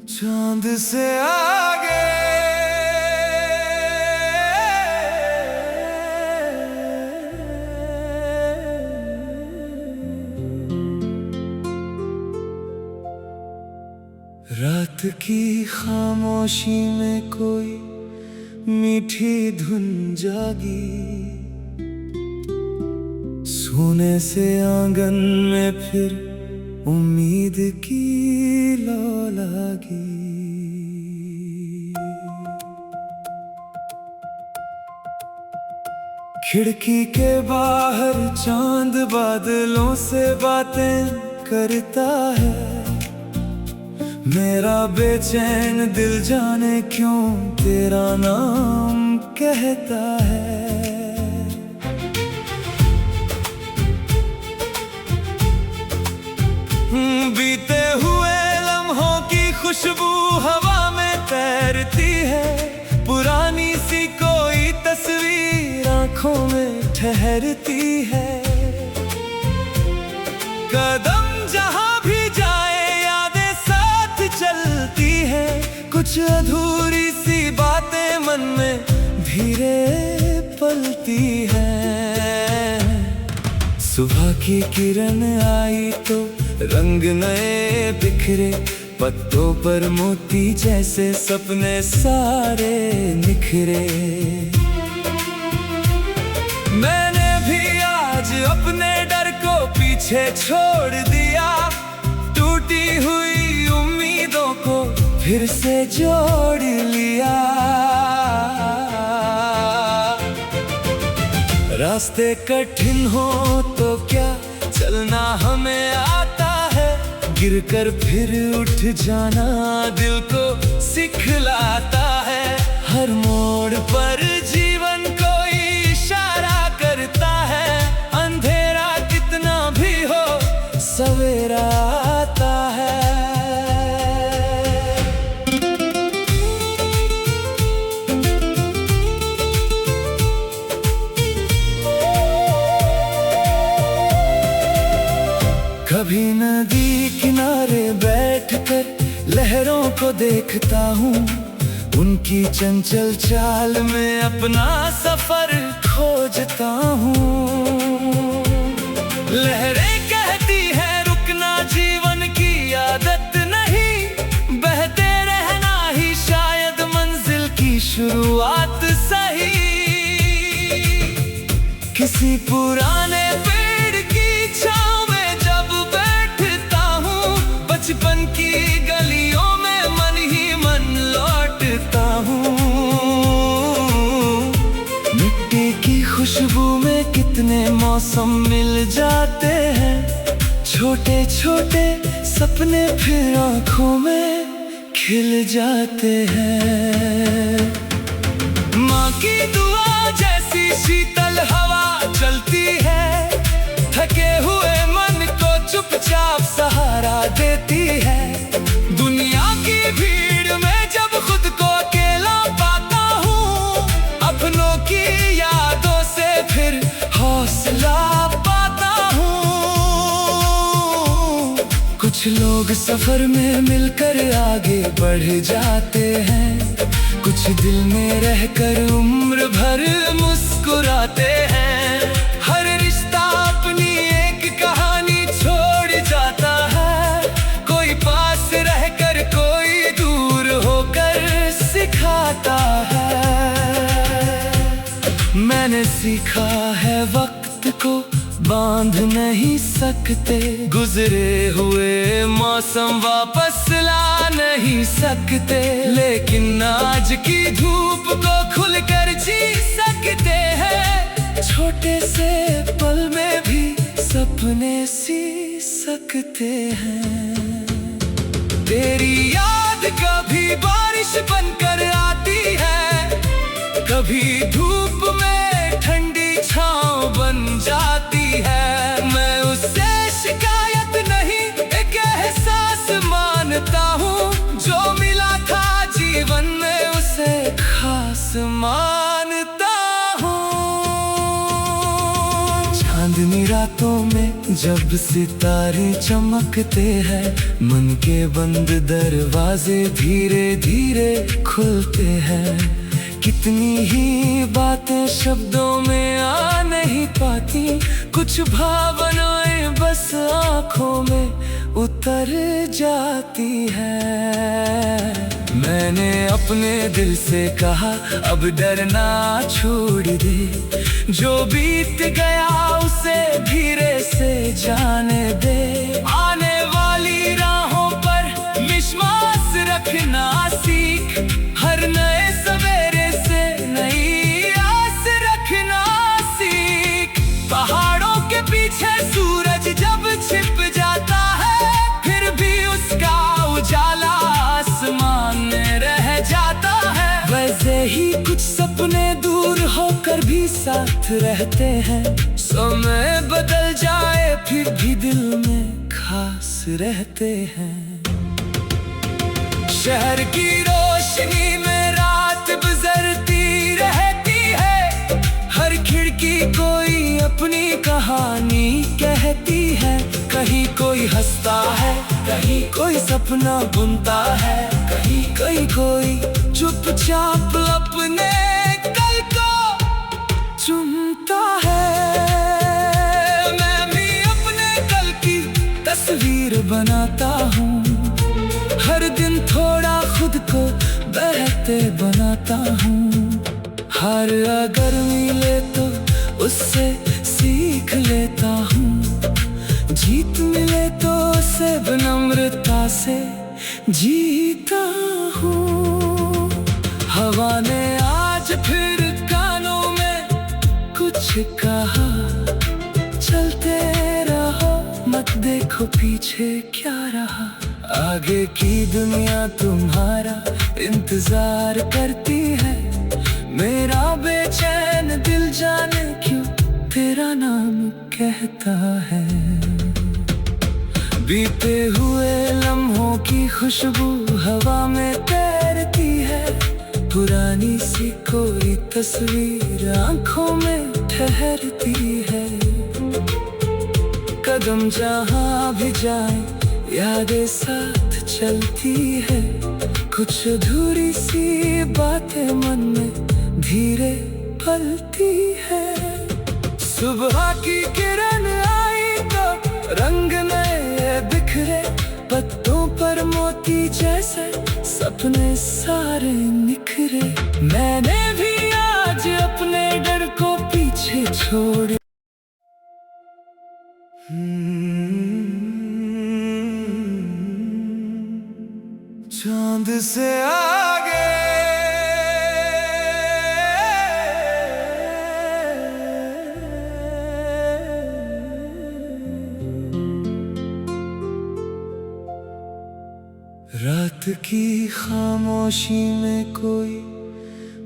चांद से आगे रात की खामोशी में कोई मीठी धुन जागी। सोने से आंगन में फिर उम्मीद की लौ लगी। खिड़की के बाहर चांद बादलों से बातें करता है। मेरा बेचैन दिल जाने क्यों तेरा नाम कहता है। बीते हुए लम्हों की खुशबू हवा में तैरती है। पुरानी सी कोई तस्वीर आंखों में ठहरती है। कदम जहां भी जाए यादें साथ चलती है। कुछ अधूरी सी बातें मन में धीरे पलती है। सुबह की किरण आई तो रंग नए बिखरे। पत्तों पर मोती जैसे सपने सारे निखरे। मैंने भी आज अपने डर को पीछे छोड़ दिया। टूटी हुई उम्मीदों को फिर से जोड़ लिया। रास्ते कठिन हो तो क्या चलना हमें आता है। गिरकर फिर उठ जाना दिल को सिखलाता है। हर मोड़ पर जीवन कोई इशारा करता है। अंधेरा कितना भी हो सवेरा आता है। कभी नदी किनारे बैठकर लहरों को देखता हूँ। उनकी चंचल चाल में अपना सफर खोजता हूँ। लहरें कहती है रुकना जीवन की आदत नहीं। बहते रहना ही शायद मंजिल की शुरुआत सही। किसी पुराने पेड़ की छांव में जब बैठता हूँ। बचपन की गलियों में मन ही मन लौटता हूँ। मिट्टी की खुशबू में कितने मौसम मिल जाते हैं। छोटे छोटे सपने फिर आँखों में खिल जाते हैं। माँ की दुआ जैसी शीतल हवा चलती है। थके हुए मन को चुपचाप सहारा देती है। दुनिया की भीड़ में जब खुद को अकेला पाता हूँ। अपनों की यादों से फिर हौसला पाता हूँ। कुछ लोग सफर में मिलकर आगे बढ़ जाते हैं। कुछ दिल में रहकर उम्र भर मुस्कुराते हैं। हर रिश्ता अपनी एक कहानी छोड़ जाता है। कोई पास रहकर कोई दूर होकर सिखाता है। मैंने सीखा है वक्त को बांध नहीं सकते। गुजरे हुए मौसम वापस ला नहीं सकते। लेकिन आज की धूप को खुलकर जी सकते हैं। छोटे से पल में भी सपने सी सकते हैं। तेरी याद कभी बारिश बनकर आती है। कभी धूप में ठंडी छांव बन जाती है। मैं उससे शिकायत नहीं एक एहसास मानता हूँ। जो मिला था जीवन में उसे खास मानता हूँ। चांदनी रातों में जब सितारे चमकते हैं, मन के बंद दरवाजे धीरे धीरे खुलते हैं। कितनी ही बातें शब्दों में आ नहीं पाती, कुछ भावनाएं बस आँखों में उतर जाती है। मैंने अपने दिल से कहा अब डरना छोड़ दे, जो बीत गया उसे धीरे से जाने दे। आने वाली राहों पर विश्वास रखना सीख, हर नए सवेरे से नई आस रखना सीख। पहाड़ों के पीछे सूरज जब छिप जाता है, फिर भी उसका उजाला आसमान में रह जाता है। वैसे ही कुछ सपने दूर होकर भी साथ रहते हैं। समय बदल जाए फिर भी दिल में खास रहते हैं। शहर की रोशनी में रात गुजरती रहती है, हर खिड़की कोई अपनी कहानी कहती है। कहीं कोई हंसता है, कहीं कोई सपना बुनता है, कहीं कोई चुपचाप अपने कल को चुनता है। मैं भी अपने कल की तस्वीर बनाता हूँ, हर दिन थोड़ा खुद को बेहतर बनाता हूँ। हार अगर मिले तो उससे सीख लेता हूँ, जीत मिले तो उसे विनम्रता से जीता हूँ। हवा ने आज फिर कानों में कुछ कहा, चलते रहो मत देखो पीछे क्या रहा। आगे की दुनिया तुम्हारा इंतजार करती है, मेरा बेचैन दिल जाने क्यों तेरा नाम कहता है। बीते हुए लम्हों की खुशबू हवा में तैरती है, पुरानी सी कोई तस्वीर आंखों में ठहरती है। कदम जहाँ भी जाए यादें साथ चलती है, कुछ अधूरी सी बातें मन में धीरे पलती है। सुबह की किरण आई तो रंग नए बिखरे, पत्तों पर मोती जैसे सपने सारे निखरे। मैंने भी आज अपने डर को पीछे छोड़ चांद से आगे रात की खामोशी में कोई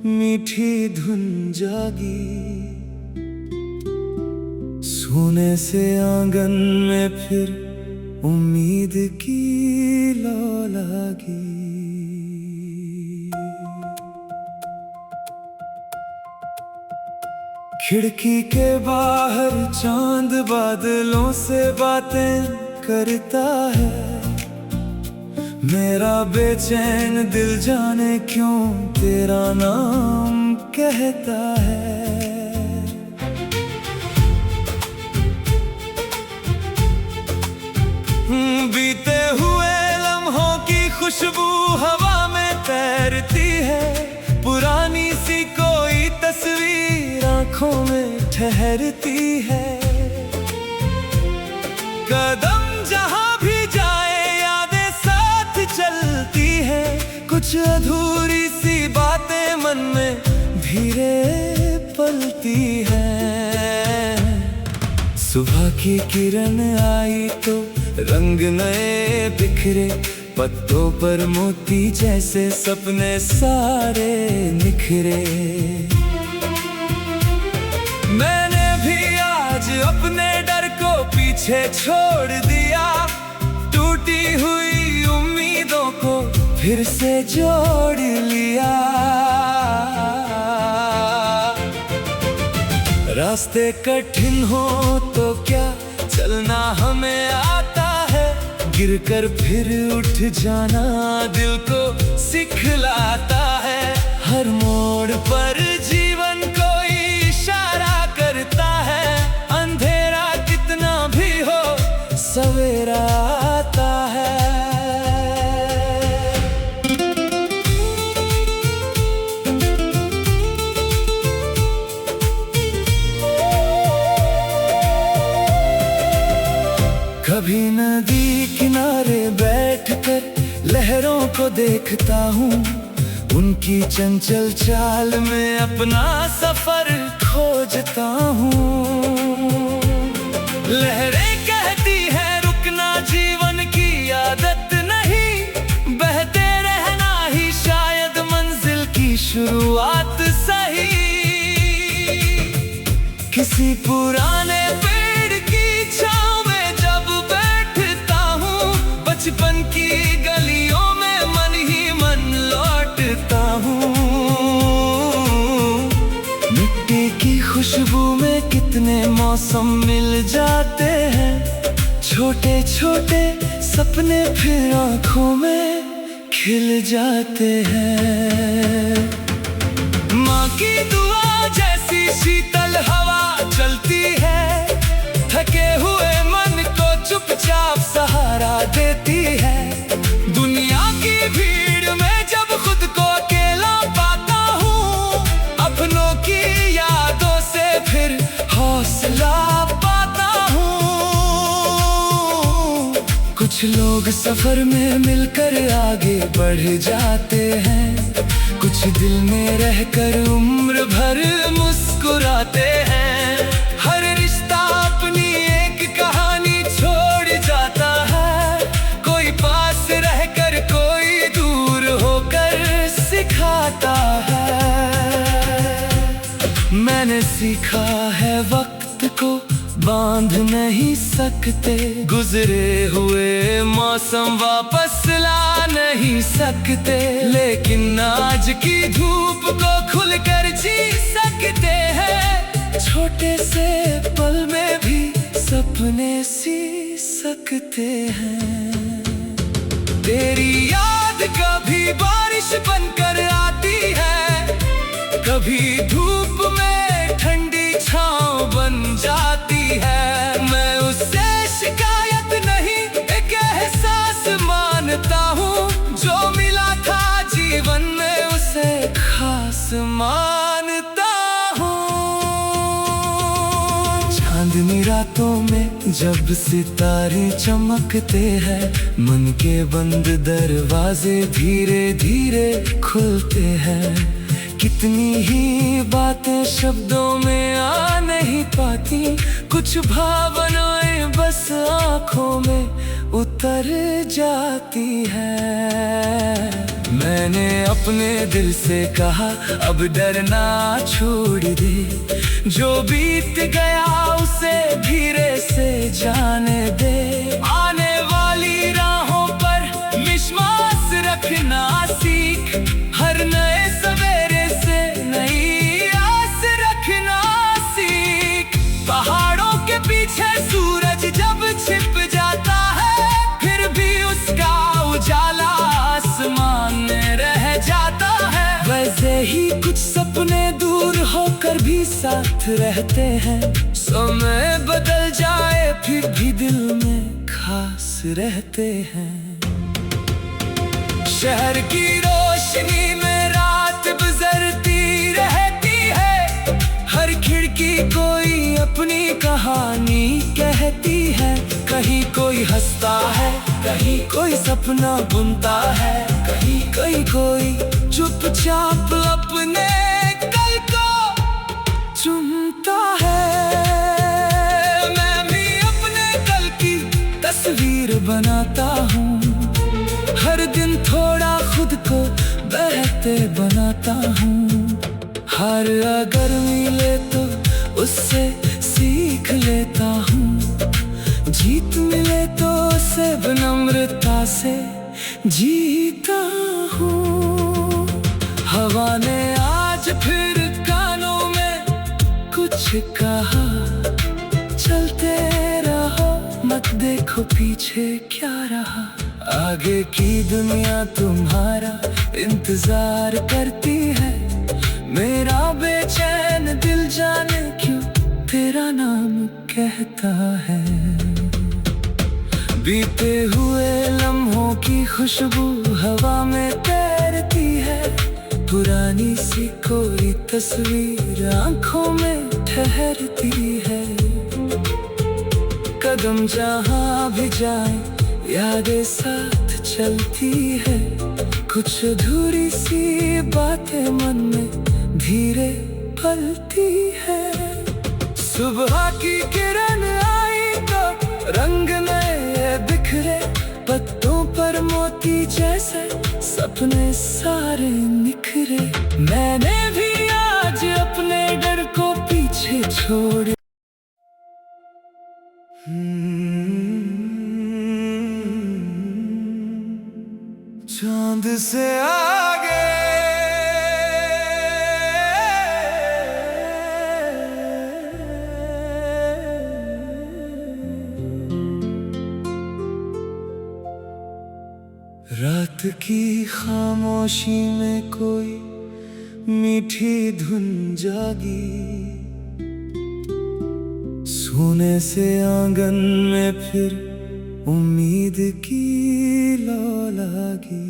मीठी धुन जागी, सोने से आंगन में फिर उम्मीद की लौ लगी। खिड़की के बाहर चांद बादलों से बातें करता है, मेरा बेचैन दिल जाने क्यों तेरा नाम कहता है। बीते हुए लम्हों की खुशबू हवा में तैरती है, पुरानी सी कोई तस्वीर आंखों में ठहरती है। कदम जहां भी जाए यादें साथ चलती है, कुछ अधूरी सी बातें मन में धीरे पलती है। सुबह की किरण आई तो रंग नए बिखरे, पत्तों पर मोती जैसे सपने सारे निखरे। मैंने भी आज अपने डर को पीछे छोड़ दिया, टूटी हुई उम्मीदों को फिर से जोड़ लिया। रास्ते कठिन हो तो क्या चलना हमें आता है, गिरकर फिर उठ जाना दिल को सिखलाता है। हर मोड़ पर जीवन कोई इशारा करता है, अंधेरा कितना भी हो सवेरा आता है। कभी नदी किनारे बैठकर लहरों को देखता हूँ, उनकी चंचल चाल में अपना सफर खोजता हूँ। लहरें कहती हैं रुकना जीवन की आदत नहीं, बहते रहना ही शायद मंजिल की शुरुआत सही। किसी पुराने पेड़ की छांव में जब बैठता हूँ, बचपन की गलियों में मन ही मन लौटता हूँ। मिट्टी की खुशबू में कितने मौसम मिल जाते हैं, छोटे छोटे सपने फिर आँखों में खिल जाते हैं। माँ की दुआ जैसी शीतल हवा चलती है, थके हुए मन को चुपचाप सहारा देती है। दुनिया की भीड़ में जब खुद को अकेला पाता हूँ, अपनों की यादों से फिर हौसला पाता हूँ। कुछ लोग सफर में मिलकर आगे बढ़ जाते हैं, कुछ दिल में रहकर उम्र भर मुस्कुराते हैं। हर रिश्ता अपनी एक कहानी छोड़ जाता है, कोई पास रहकर कोई दूर होकर सिखाता है। मैंने सीखा है वक्त को बांध नहीं सकते, गुजरे हुए मौसम वापस ला नहीं सकते, लेकिन आज की धूप को खुलकर जी सकते हैं। छोटे से पल में भी सपने सी सकते हैं। तेरी याद कभी बारिश बनकर आती है, कभी धूप में ठंडी छांव बन जाती है। मैं उससे शिकायत नहीं एक एहसास मानता हूँ, जो मिला था जीवन में उसे खास मानता हूँ। चांदनी रातों में जब सितारे चमकते हैं, मन के बंद दरवाजे धीरे धीरे खुलते हैं। कितनी ही बातें शब्दों में आ नहीं पाती, कुछ भावनाएं बस आँखों में उतर जाती है। मैंने अपने दिल से कहा अब डरना छोड़ दे, जो बीत गया उसे धीरे से जाने दे। आने वाली राहों पर विश्वास रखना सीख, हर नए सवेरे से नई आस रखना सीख। पहाड़ों के पीछे सूरज जब छिप जाता है, फिर भी उसका उजाला आसमान में रह जाता है। वैसे ही कुछ सपने दूर होकर भी साथ रहते हैं, समय बदल जाए फिर भी दिल में खास रहते हैं। शहर की रोशनी में रात गुजरती रहती है, हर खिड़की कोई अपनी कहानी कहती है। कहीं कोई हंसता है, कहीं कोई सपना बुनता है, कहीं कोई चुपचाप अपने कल को चुनता है। मैं भी अपने कल की तस्वीर बनाता हूँ, हर दिन थोड़ा खुद को बहते बनाता हूँ। हार अगर मिले तो उससे सीख लेता हूँ, जीत मिले तो उसे विनम्रता से जीता हूँ। हवा ने आज फिर कानों में कुछ कुछ कहा, चलते रहो, मत देखो पीछे क्या रहा। आगे की दुनिया तुम्हारा इंतजार करती है। मेरा बेचैन दिल जाने क्यों तेरा नाम कहता है। बीते हुए लम्हों की खुशबू हवा में तैरती है। पुरानी सी कोई तस्वीर आंखों में ठहरती है। कदम जहाँ भी जाए यादें साथ चलती है। कुछ अधूरी सी बातें मन में धीरे पलती है। सुबह की किरण आई तो रंग नए बिखरे, पत्तों पर मोती जैसे सपने सारे निखरे। मैंने भी आज अपने डर को पीछे छोड़ चांद से आगे रात की खामोशी में कोई मीठी धुन जागी। सोने से आंगन में फिर उम्मीद की लौ लगी।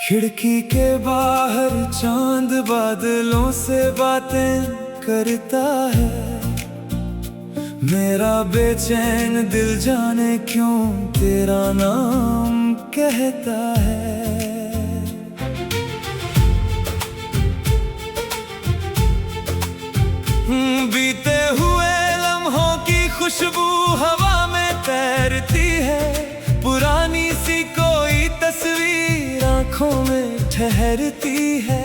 खिड़की के बाहर चांद बादलों से बातें करता है। मेरा बेचैन दिल जाने क्यों तेरा नाम कहता है। बीते हुए लम्हों की खुशबू हवा में तैरती है। पुरानी सी कोई तस्वीर आंखों में ठहरती है।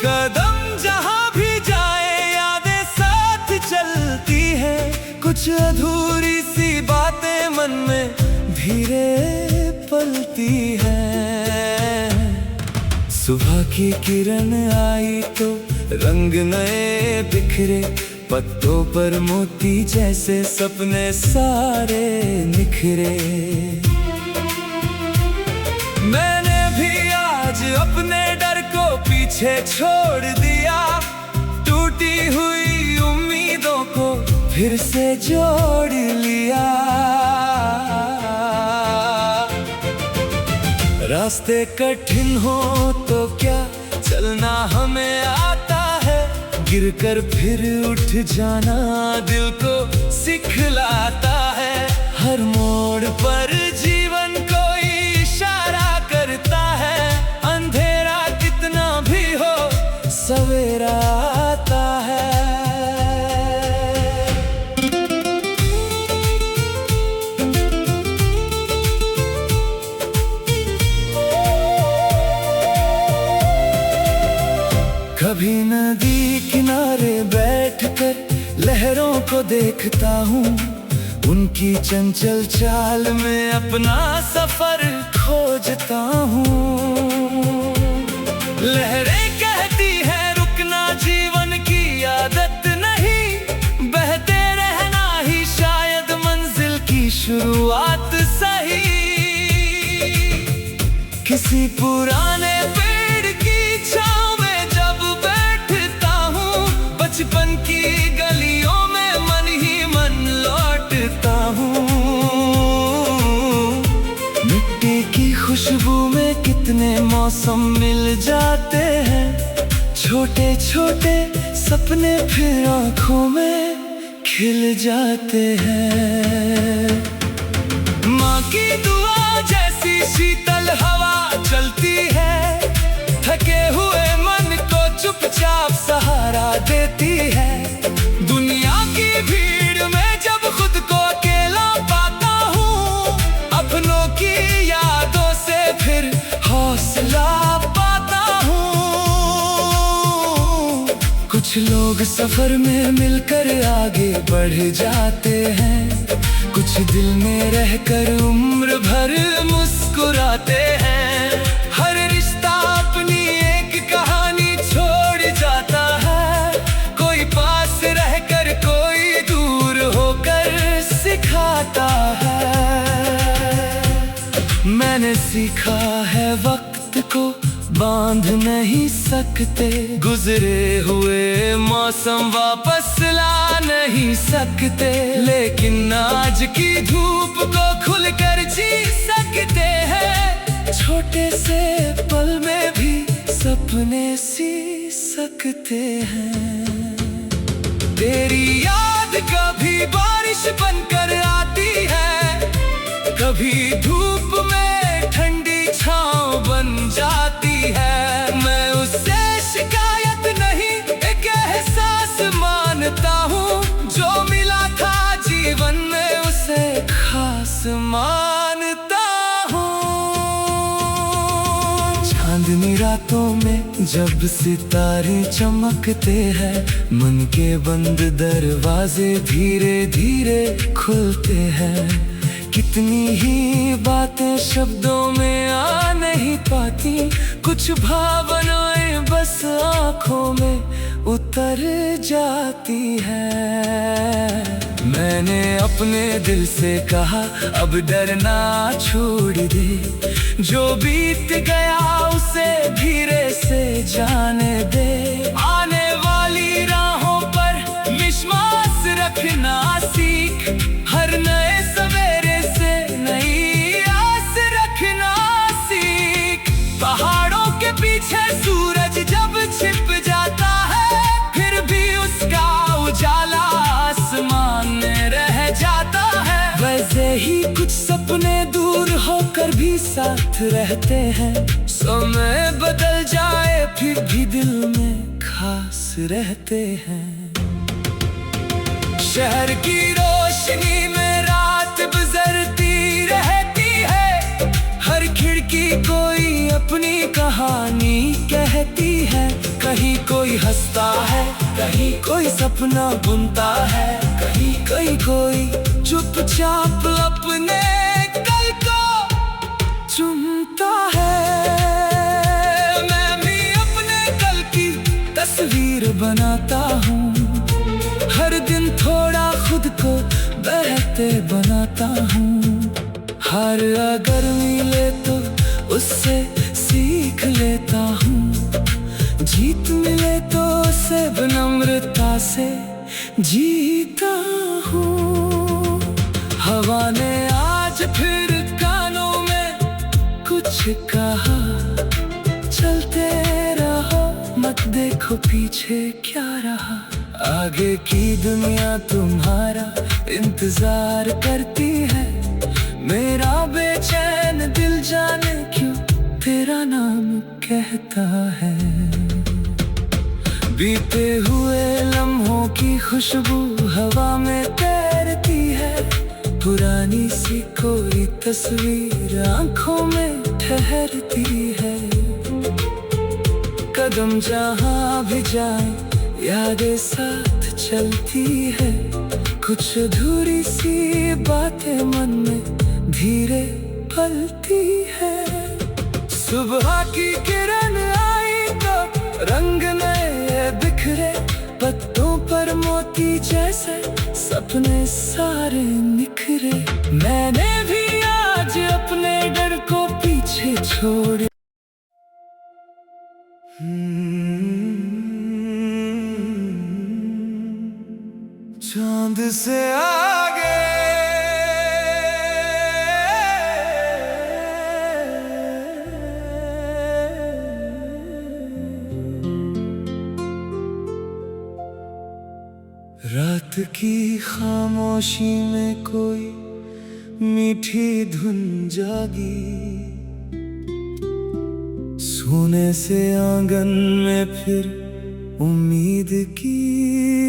कदम जहां भी जाए यादें साथ चलती है। कुछ अधूरी सी बातें मन में धीरे पलती है। सुबह की किरण आई तो रंग नए बिखरे, पत्तों पर मोती जैसे सपने सारे निखरे। मैंने भी आज अपने डर को पीछे छोड़ दिया। टूटी हुई उम्मीदों को फिर से जोड़ लिया। रास्ते कठिन हो तो क्या चलना हमें आता है। गिरकर फिर उठ जाना दिल को सिखलाता है। हर मोड़ पर जीवन कोई इशारा करता है। अंधेरा कितना भी हो सवेरा आता है। कभी नदी किनारे बैठकर लहरों को देखता हूँ। उनकी चंचल चाल में अपना सफर खोजता हूँ। लहरें कहती है रुकना जीवन की आदत नहीं। बहते रहना ही शायद मंजिल की शुरुआत सही। किसी पुराने पेड़ की छांव में जब बैठता हूँ, बचपन की गलियों में मन ही मन लौटता हूँ। मिट्टी की खुशबू में कितने मौसम मिल जाते हैं। छोटे छोटे सपने फिर आँखों में खिल जाते हैं। माँ की दुआ जैसी शीतल हवा चलती है। थके हुए मन को चुपचाप सहारा देती है। दुनिया की भीड़ में जब खुद को अकेला पाता हूँ, अपनों की यादों से फिर हौसला पाता हूँ। कुछ लोग सफर में मिलकर आगे बढ़ जाते हैं। कुछ दिल में रहकर उम्र भर मुस्कुराते हैं। सीखा है वक्त को बांध नहीं सकते, गुजरे हुए मौसम वापस ला नहीं सकते, लेकिन आज की धूप को खुलकर जी सकते हैं। छोटे से पल में भी सपने सी सकते हैं। तेरी याद कभी बारिश बनकर आती है, कभी धूप में ठंडी छांव बन जाती है। मैं उससे शिकायत नहीं, एक एहसास मानता हूँ, जो मिला था जीवन में उसे खास मानता हूँ। चांदनी रातों में जब सितारे चमकते हैं, मन के बंद दरवाजे धीरे धीरे खुलते हैं। कितनी ही बातें शब्दों में आ नहीं पाती, कुछ भावनाएं बस आँखों में उतर जाती है। मैंने अपने दिल से कहा अब डरना छोड़ दे, जो बीत गया उसे धीरे से जाने दे। आने वाली राहों पर विश्वास रखना सीख, हर नए सवेरे से नई आस रखना सीख। पहाड़ों के पीछे सूरज जब छिप जाता है, फिर भी उसका उजाला आसमान में रह जाता है। वैसे ही कुछ सपने दूर होकर भी साथ रहते हैं। समय बदल जाए फिर भी दिल में खास रहते हैं। शहर की रोशनी में रात गुजरती रहती है, हर खिड़की कोई अपनी कहानी कहती है। कहीं कोई हंसता है, कहीं कोई सपना बुनता है, कहीं कोई चुपचाप अपने कल को चुनता है। मैं भी अपने कल की तस्वीर बनाता हूँ, हर दिन थोड़ा खुद को बेहतर बनाता हूँ। हार अगर मिले तो उससे सीख लेता हूँ, जीत मिले तो उसे विनम्रता से जीता हूँ। हवा ने आज फिर कानों में कुछ कहा, चलते रहो मत देखो पीछे क्या रहा। आगे की दुनिया तुम्हारा इंतजार करती है, मेरा बेचैन दिल जाने क्यों तेरा नाम कहता है। बीते हुए लम्हों की खुशबू हवा में तैरती है, पुरानी सी कोई तस्वीर आंखों में ठहरती है। कदम जहाँ भी जाए यादें साथ चलती है, कुछ अधूरी सी बातें मन में धीरे पलती है। सुबह की किरण आई तो रंग नए बिखरे, पत्तों पर मोती जैसे सपने सारे निखरे। मैंने भी आज अपने डर को पीछे छोड़ चांद से आगे रात की खामोशी में कोई मीठी धुन जागी, सोने से आंगन में फिर उम्मीद की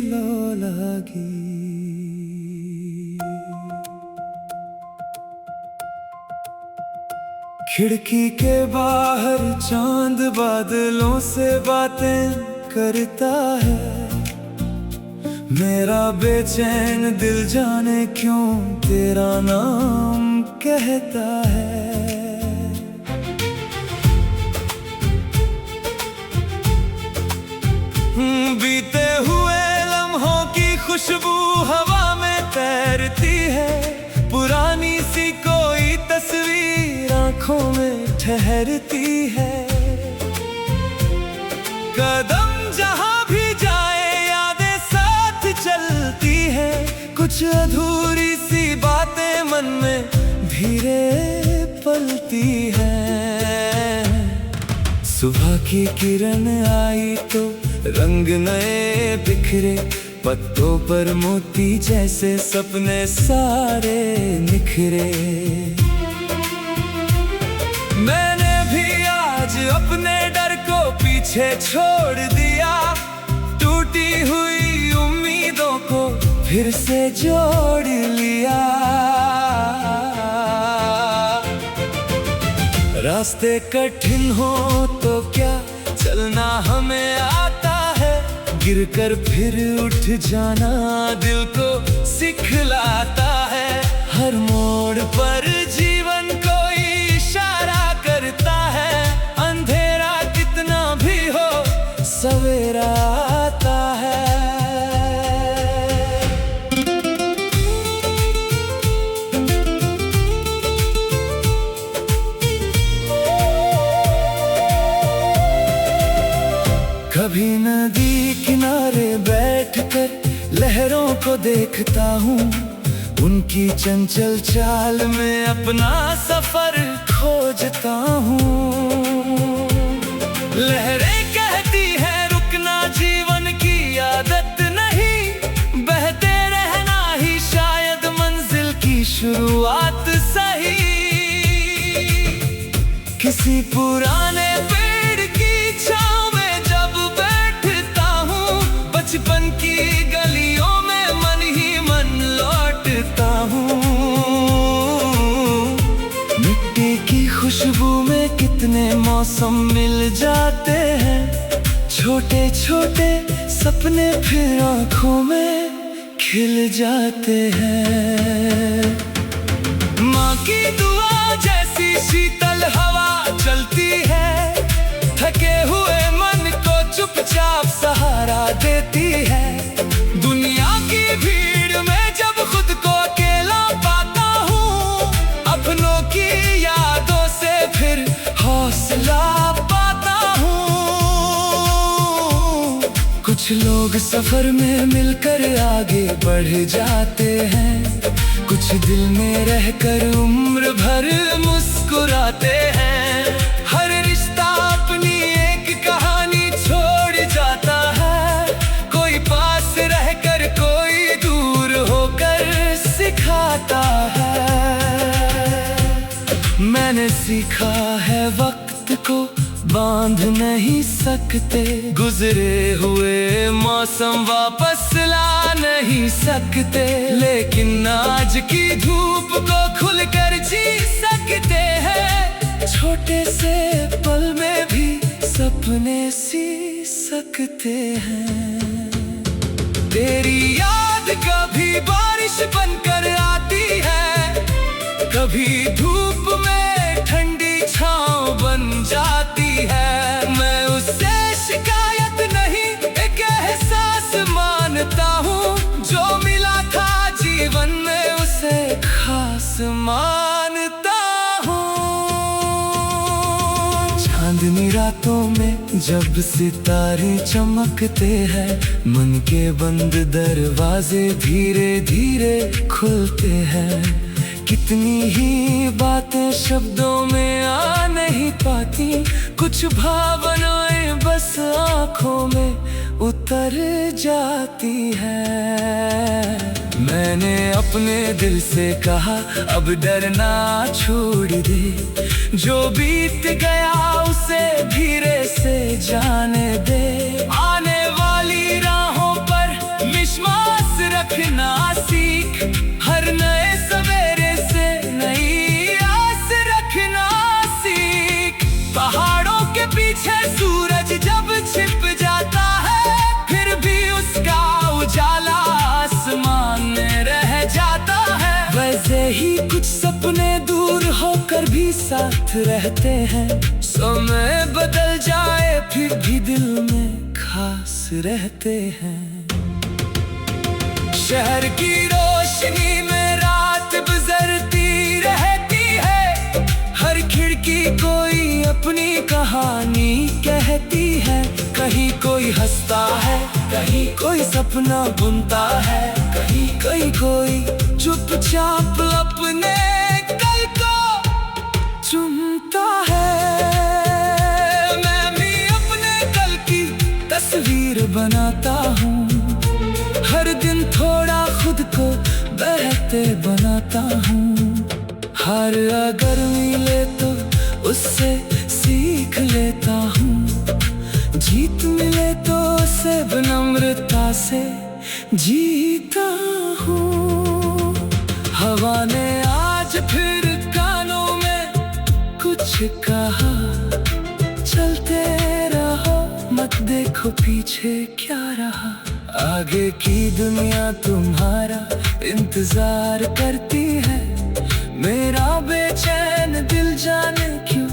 लौ लगी। खिड़की के बाहर चांद बादलों से बातें करता है, मेरा बेचैन दिल जाने क्यों तेरा नाम कहता है। बीते हुए लम्हों की खुशबू हवा में तैरती है, पुरानी सी कोई तस्वीर आंखों में ठहरती है। कदम जहां भी जाए यादें साथ चलती है। कुछ अधूरी सी बातें मन में धीरे पलती है। सुबह की किरण आई तो रंग नए बिखरे, पत्तों पर मोती जैसे सपने सारे निखरे। मैंने भी आज अपने डर को पीछे छोड़ दिया, टूटी हुई उम्मीदों को फिर से जोड़ लिया। रास्ते कठिन हो तो क्या चलना हमें आता है, गिरकर फिर उठ जाना दिल को सिखलाता है। हर मोड़ पर जीवन कोई इशारा करता है, अंधेरा कितना भी हो सवेरा आता है। कभी नदी किनारे बैठकर लहरों को देखता हूँ, उनकी चंचल चाल में अपना सफर खोजता हूँ। लहरें कहती है रुकना जीवन की आदत नहीं, बहते रहना ही शायद मंजिल की शुरुआत सही। किसी पुराने पेड़ की छांव में जब बैठता हूँ, बचपन की गलियों में मन ही मन लौटता हूँ। मिट्टी की खुशबू में कितने मौसम मिल जाते हैं, छोटे छोटे सपने फिर आँखों में खिल जाते हैं। माँ की दुआ जैसी शीतल हवा चलती है, थके हुए मन को चुपचाप सहारा देती है। दुनिया की भीड़ में जब खुद को अकेला पाता हूँ, अपनों की यादों से फिर हौसला पाता हूँ। कुछ लोग सफर में मिलकर आगे बढ़ जाते हैं, कुछ दिल में रहकर उम्र भर मुस्कुराते हैं। हर रिश्ता अपनी एक कहानी छोड़ जाता है, कोई पास रहकर कोई दूर होकर सिखाता है। मैंने सीखा है वक्त को बांध नहीं सकते, गुजरे हुए मौसम वापस ला नहीं सकते, लेकिन आज की धूप को खुलकर जी सकते हैं। छोटे से पल में भी सपने सी सकते हैं। तेरी याद कभी बारिश बनकर आती है, कभी धूप में ठंडी छांव बन जाती है। मैं उससे शिकायत नहीं एक एहसास मानता हूँ, जो मिला था जीवन में उसे खास मानता हूँ। चांदनी रातों में जब सितारे चमकते हैं, मन के बंद दरवाजे धीरे धीरे खुलते हैं। कितनी ही बातें शब्दों में आ नहीं पाती, कुछ भावनाएं बस आँखों में उतर जाती है। मैंने अपने दिल से कहा अब डरना छोड़ दे, जो बीत गया उसे धीरे से जाने दे। आने वाली राहों पर विश्वास रखना सीख, हर नए सवेरे से नई आस रखना सीख। पहाड़ों के पीछे सूरज जब छिप जाता है, फिर भी उसका उजाला आसमान में रह जाता है। वैसे ही कुछ सपने दूर होकर भी साथ रहते हैं, समय बदल जाए फिर भी दिल में खास रहते हैं। शहर की रोशनी में रात गुजरती रहती है, हर खिड़की कहानी कहती है। कहीं कोई हंसता है, कहीं कोई सपना बुनता है, कहीं कोई चुपचाप अपने कल को चुनता है। मैं भी अपने कल की तस्वीर बनाता हूँ, हर दिन थोड़ा खुद को बेहतर बनाता हूँ। हार अगर मिले तो उससे सीख लेता हूँ, जीत मिले तो उसे विनम्रता से जीता हूँ। हवा ने आज फिर कानों में कुछ कहा, चलते रहो मत देखो पीछे क्या रहा। आगे की दुनिया तुम्हारा इंतजार करती है, मेरा बेचैन दिल जाने क्यों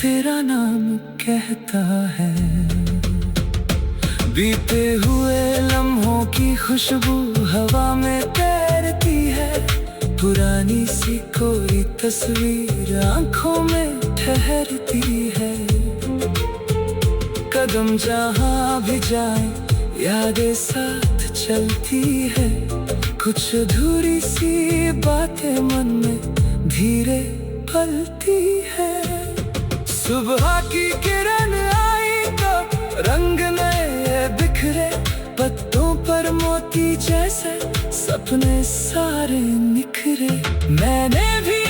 तेरा नाम कहता है। बीते हुए लम्हों की खुशबू हवा में तैरती है, पुरानी सी कोई तस्वीर आंखों में ठहरती है। कदम जहाँ भी जाए यादें साथ चलती है, कुछ अधूरी सी बातें मन में धीरे पलती है। सुबह की किरण आई तो रंग नए बिखरे, पत्तों पर मोती जैसे सपने सारे निखरे। मैंने भी